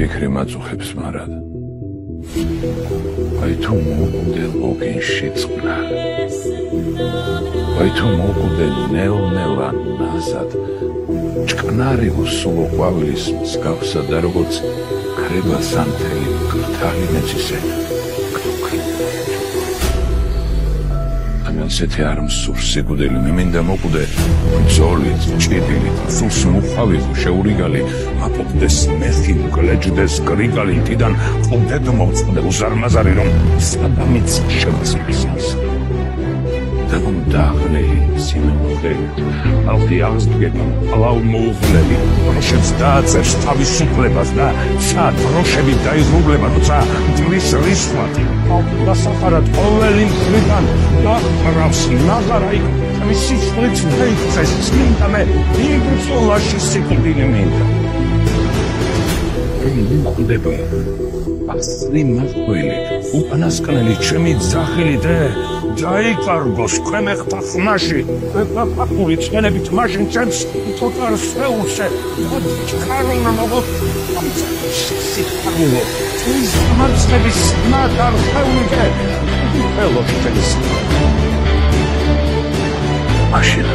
ფიქრი მაწუხებს მარად. აი თუ მოუკვდე ლოგინში წყნარ. აი თუ მოუკვდე ნელ-ნელა ნაზად. ჭკნარი უსულო ყვავილის მსგავსად და როგორც ქრება სანთელი მკრთალი მეცისე. ამასეთი არ მსურს სიკვდილი მე მინდა მოკვდე ბრძოლით, ჭიდილით, სულს მოყავიყო შეურიგალი, აპოქდეს მეხი, გლეჯდეს გრიგალი, თიდან ყუდედ მოწყდე უზარმაზარი რომ სადამიც შევასწრებს. დაგუნდაღლე სიმონხე ალდი აღსდგება ალაუ მოუღლელი როშებს დააწერს თავისუფლებას და სად როშები დაიღრუბლება როცა მტრის რისხვათი დასახარად ყოველი მხრიდან დაყრავს ნაღარა იქ მისი სიტყვით დაიქცეს წმინდა მე იბრძოლაში სიკვდილი მინდა მივხვდება ასრი მახვილი უკანასკნელი ჩემი ძახილი და დაიკარგოს ქვემეხთა ხმაში ფაფაფული ცხენებით მაშინ ჩემს თოთარ სეულსე ჩქარუნა მოგო სიხარულო ის მარცხების ნატარ ხეულიკე ფელო შეგის მაშინ